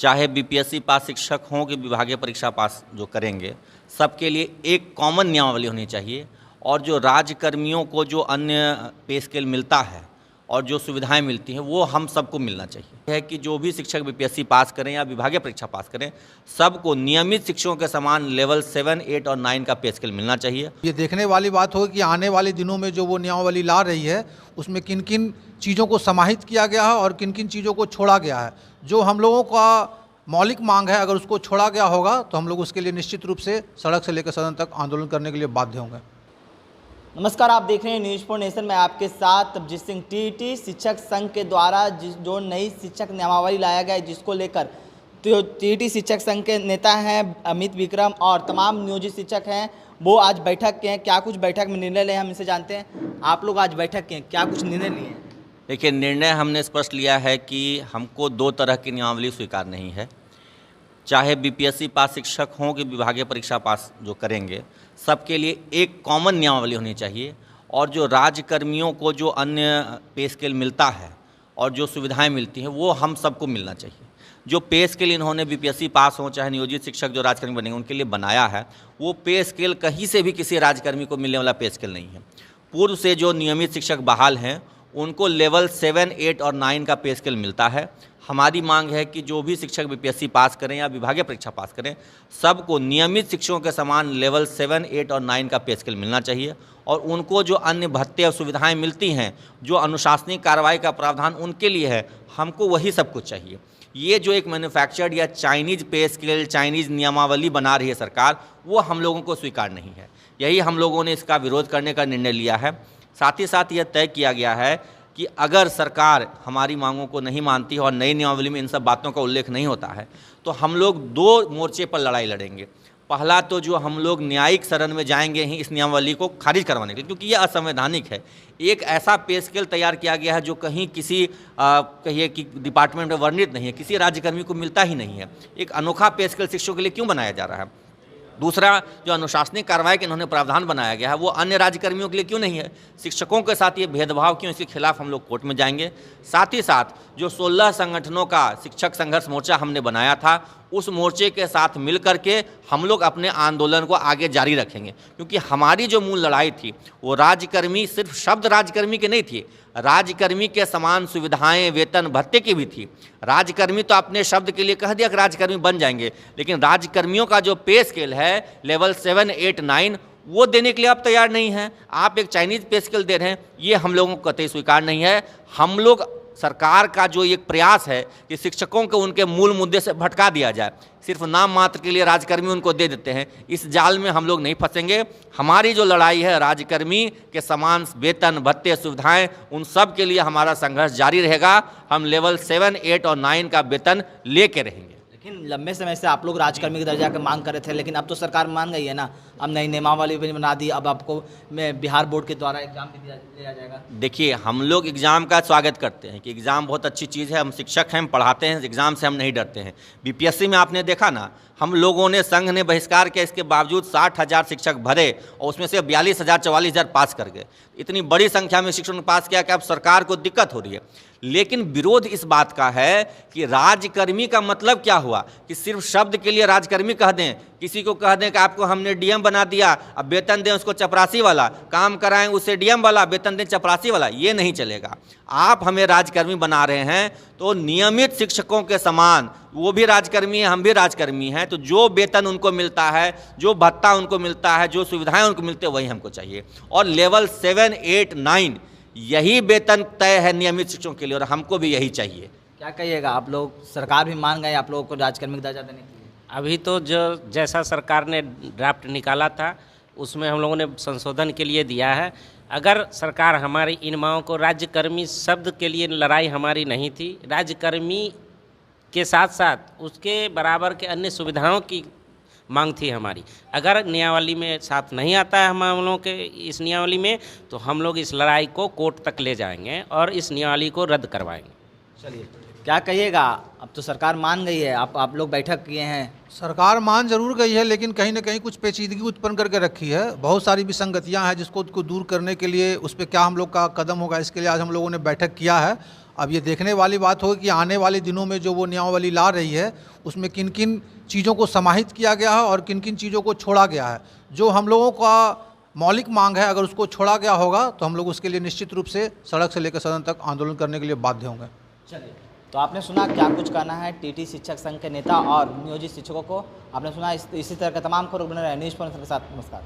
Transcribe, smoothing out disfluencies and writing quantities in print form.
चाहे बीपीएससी पास शिक्षक हों कि विभागीय परीक्षा पास जो करेंगे, सबके लिए एक कॉमन नियमावली होनी चाहिए। और जो राज्यकर्मियों को जो अन्य पे स्केल मिलता है और जो सुविधाएं मिलती हैं वो हम सबको मिलना चाहिए। है कि जो भी शिक्षक बीपीएससी पास करें या विभागीय परीक्षा पास करें, सबको नियमित शिक्षकों के समान लेवल 7, 8 और 9 का पे स्केल मिलना चाहिए। ये देखने वाली बात होगी कि आने वाले दिनों में जो वो नियमावली ला रही है उसमें किन किन चीज़ों को समाहित किया गया है और किन किन चीज़ों को छोड़ा गया है। जो हम लोगों का मौलिक मांग है, अगर उसको छोड़ा गया होगा तो हम लोग उसके लिए निश्चित रूप से सड़क से लेकर सदन तक आंदोलन करने के लिए बाध्य होंगे। नमस्कार, आप देख रहे हैं न्यूज़ फॉर नेशन में आपके साथ तबजीत सिंह। टीईटी शिक्षक संघ के द्वारा जो नई शिक्षक नियमावली लाया गया है, जिसको लेकर तो टीईटी शिक्षक संघ के नेता हैं अमित विक्रम और तमाम नियोजित शिक्षक हैं, वो आज बैठक के हैं। क्या कुछ बैठक में निर्णय लिए हम इनसे जानते हैं। आप लोग आज बैठक के हैं, क्या कुछ निर्णय लिए हैं? देखिए, निर्णय हमने स्पष्ट लिया है कि हमको 2 तरह की नियमावली स्वीकार नहीं है। चाहे बीपीएससी पास शिक्षक हों कि विभागीय परीक्षा पास जो करेंगे, सबके लिए एक कॉमन नियमावली होनी चाहिए। और जो राज्यकर्मियों को जो अन्य पे स्केल मिलता है और जो सुविधाएं मिलती हैं वो हम सबको मिलना चाहिए। जो पे स्केल इन्होंने बीपीएससी पास हो चाहे नियोजित शिक्षक जो राज्यकर्मी बनेंगे उनके लिए बनाया है, वो पे स्केल कहीं से भी किसी राज्यकर्मी को मिलने वाला पे स्केल नहीं है। पूर्व से जो नियमित शिक्षक बहाल हैं उनको लेवल 7, 8 और 9 का पे स्केल मिलता है। हमारी मांग है कि जो भी शिक्षक बीपीएससी पास करें या विभागीय परीक्षा पास करें, सबको नियमित शिक्षकों के समान लेवल 7, 8 और 9 का पे स्केल मिलना चाहिए। और उनको जो अन्य भत्ते और सुविधाएं मिलती हैं, जो अनुशासनिक कार्रवाई का प्रावधान उनके लिए है, हमको वही सब कुछ चाहिए। ये जो एक मैन्युफैक्चर्ड या चाइनीज़ पे स्केल, चाइनीज़ नियमावली बना रही है सरकार, वो हम लोगों को स्वीकार नहीं है। यही हम लोगों ने इसका विरोध करने का निर्णय लिया है। साथ ही साथ यह तय किया गया है कि अगर सरकार हमारी मांगों को नहीं मानती है और नई नियमावली में इन सब बातों का उल्लेख नहीं होता है, तो हम लोग 2 मोर्चे पर लड़ाई लड़ेंगे। पहला तो जो हम लोग न्यायिक सदन में जाएंगे ही इस नियमावली को खारिज करवाने के लिए, क्योंकि ये असंवैधानिक है। एक ऐसा पे स्केल तैयार किया गया है जो कहीं किसी कहिए कि डिपार्टमेंट में वर्णित नहीं है, किसी राज्यकर्मी को मिलता ही नहीं है। एक अनोखा पे स्केल शिक्षकों के लिए क्यों बनाया जा रहा है? दूसरा, जो अनुशासनिक कार्रवाई के इन्होंने प्रावधान बनाया गया है वो अन्य राज्यकर्मियों के लिए क्यों नहीं है? शिक्षकों के साथ ये भेदभाव क्यों? इसके खिलाफ हम लोग कोर्ट में जाएंगे। साथ ही साथ जो 16 संगठनों का शिक्षक संघर्ष मोर्चा हमने बनाया था, उस मोर्चे के साथ मिल करके हम लोग अपने आंदोलन को आगे जारी रखेंगे। क्योंकि हमारी जो मूल लड़ाई थी वो राज्यकर्मी, सिर्फ शब्द राज्यकर्मी के नहीं थी, राज्यकर्मी के समान सुविधाएं, वेतन, भत्ते की भी थी। राज्यकर्मी तो अपने शब्द के लिए कह दिया कि राज्यकर्मी बन जाएंगे, लेकिन राज्यकर्मियों का जो पे स्केल है लेवल 7, 8, 9 वो देने के लिए आप तैयार नहीं हैं। आप एक चाइनीज़ पे स्केल दे रहे हैं, ये हम लोगों को कतई स्वीकार नहीं है। हम लोग सरकार का जो एक प्रयास है कि शिक्षकों को उनके मूल मुद्दे से भटका दिया जाए, सिर्फ नाम मात्र के लिए राज्यकर्मी उनको दे देते हैं, इस जाल में हम लोग नहीं फंसेंगे। हमारी जो लड़ाई है राज्यकर्मी के समान वेतन, भत्ते, सुविधाएं, उन सब के लिए हमारा संघर्ष जारी रहेगा। हम लेवल 7, 8 और 9 का वेतन लेके रहेंगे। लेकिन लंबे समय से आप लोग राजकर्मी के दर्जा का मांग कर रहे थे, लेकिन अब तो सरकार मान गई है ना, अब नई नियमावली भी बना दी, अब आपको बिहार बोर्ड के द्वारा एग्जाम भी दिया जाएगा। देखिए, हम लोग एग्ज़ाम का स्वागत करते हैं कि एग्ज़ाम बहुत अच्छी चीज़ है। हम शिक्षक हैं, हम पढ़ाते हैं, एग्ज़ाम से हम नहीं डरते हैं। बीपीएससी में आपने देखा ना, हम लोगों ने, संघ ने बहिष्कार किया, इसके बावजूद 60,000 शिक्षक भरे और उसमें से 42,000, 44,000 पास कर गए। इतनी बड़ी संख्या में शिक्षकों ने पास किया कि अब सरकार को दिक्कत हो रही है। लेकिन विरोध इस बात का है कि राज्यकर्मी का मतलब क्या हुआ कि सिर्फ शब्द के लिए राज्यकर्मी कह दें, किसी को कह दें कि आपको हमने डीएम बना दिया, अब वेतन दें उसको चपरासी वाला, काम कराएं उसे डीएम वाला, वेतन दें चपरासी वाला, ये नहीं चलेगा। आप हमें राज्यकर्मी बना रहे हैं तो नियमित शिक्षकों के समान, वो भी राज्यकर्मी हैं, हम भी राज्यकर्मी हैं, तो जो वेतन उनको मिलता है, जो भत्ता उनको मिलता है, जो सुविधाएं उनको मिलती है, वही हमको चाहिए। और लेवल 7, 8, 9 यही वेतन तय है नियमित शिक्षकों के लिए और हमको भी यही चाहिए। क्या कहिएगा, आप लोग, सरकार भी मान गए आप लोगों को राज्यकर्मी का दर्जा देने के लिए? अभी तो जो जैसा सरकार ने ड्राफ्ट निकाला था उसमें हम लोगों ने संशोधन के लिए दिया है। अगर सरकार हमारी इन मांगों को, राज्यकर्मी शब्द के लिए लड़ाई हमारी नहीं थी, राज्यकर्मी के साथ साथ उसके बराबर के अन्य सुविधाओं की मांग थी हमारी। अगर नियमावली में साथ नहीं आता है हम लोगों के इस नियमावली में, तो हम लोग इस लड़ाई को कोर्ट तक ले जाएंगे और इस नियमावली को रद्द करवाएंगे। चलिए, क्या कहिएगा, अब तो सरकार मान गई है, आप लोग बैठक किए हैं। सरकार मान जरूर गई है, लेकिन कहीं ना कहीं कुछ पेचीदगी उत्पन्न करके रखी है। बहुत सारी विसंगतियां हैं जिसको दूर करने के लिए उस पर क्या हम लोग का कदम होगा, इसके लिए आज हम लोगों ने बैठक किया है। अब ये देखने वाली बात होगी कि आने वाले दिनों में जो वो नियमावली ला रही है उसमें किन किन चीज़ों को समाहित किया गया है और किन किन चीज़ों को छोड़ा गया है। जो हम लोगों का मौलिक मांग है, अगर उसको छोड़ा गया होगा तो हम लोग उसके लिए निश्चित रूप से सड़क से लेकर सदन तक आंदोलन करने के लिए बाध्य होंगे। चलिए, तो आपने सुना क्या कुछ कहना है टीटी शिक्षक संघ के नेता और नियोजित शिक्षकों को। आपने सुना इसी तरह का तमाम खबर बने रहे न्यूज़ पॉइंट के साथ। नमस्कार।